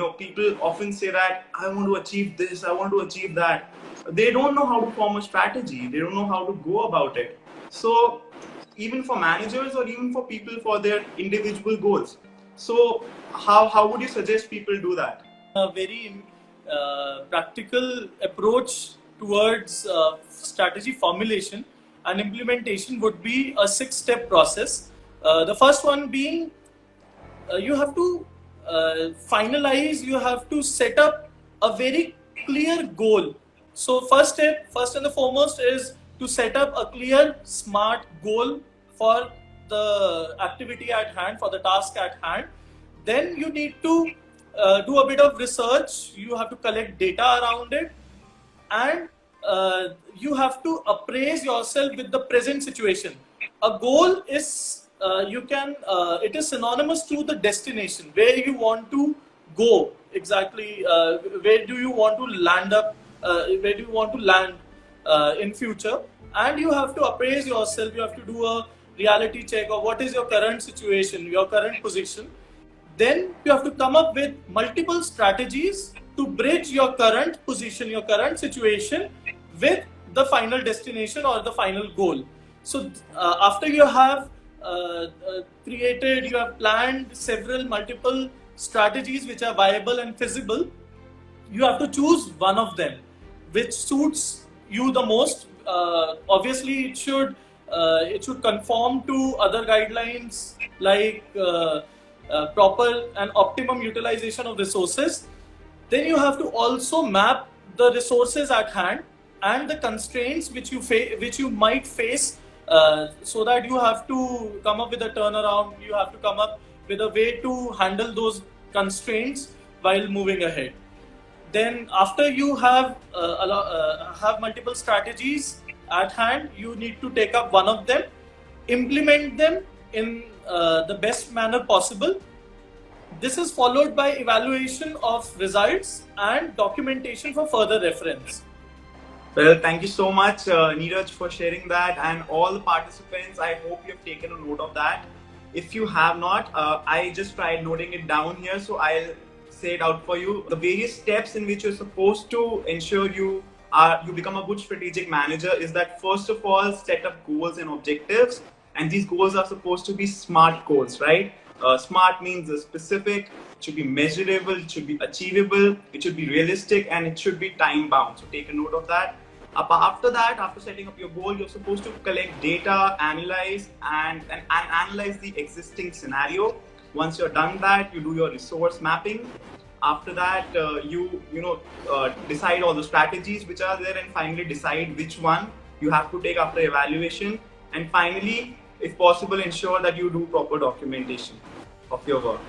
people often say that I want to achieve this, I want to achieve that. They don't know how to form a strategy. They don't know how to go about it. So even for managers or even for people for their individual goals. So how would you suggest people do that? A very practical approach towards strategy formulation and implementation would be a 6-step process. The first one being you have to finalize, you have to set up a very clear goal. So first and the foremost is to set up a clear, smart goal for the activity at hand, for the task at hand. Then you need to do a bit of research, you have to collect data around it, and you have to appraise yourself with the present situation. A goal is it is synonymous to the destination, where you want to go exactly, where do you want to land up, where do you want to land in future, and you have to appraise yourself. You have to do a reality check of what is your current situation, your current position. Then you have to come up with multiple strategies to bridge your current position, your current situation with the final destination or the final goal. So after you have created, you have planned several multiple strategies which are viable and feasible, you have to choose one of them which suits you the most. Obviously it should conform to other guidelines like proper and optimum utilization of resources. Then you have to also map the resources at hand and the constraints which you might face, so that you have to come up with a turnaround. You have to come up with a way to handle those constraints while moving ahead. Then after you have multiple strategies at hand, you need to take up one of them, implement them in the best manner possible. This is followed by evaluation of results and documentation for further reference. Well, thank you so much, Neeraj, for sharing that, and all the participants. I hope you have taken a note of that. If you have not, I just tried noting it down here, so I'll say it out for you. The various steps in which you're supposed to ensure you become a good strategic manager is that, first of all, set up goals and objectives, and these goals are supposed to be SMART goals, right? SMART means specific, it should be measurable, it should be achievable, it should be realistic, and it should be time bound. So take a note of that. After that, after setting up your goal, you're supposed to collect data, analyze and analyze the existing scenario. Once you're done that, you do your resource mapping. After that, you decide all the strategies which are there, and finally decide which one you have to take after evaluation. And finally, if possible, ensure that you do proper documentation of your work.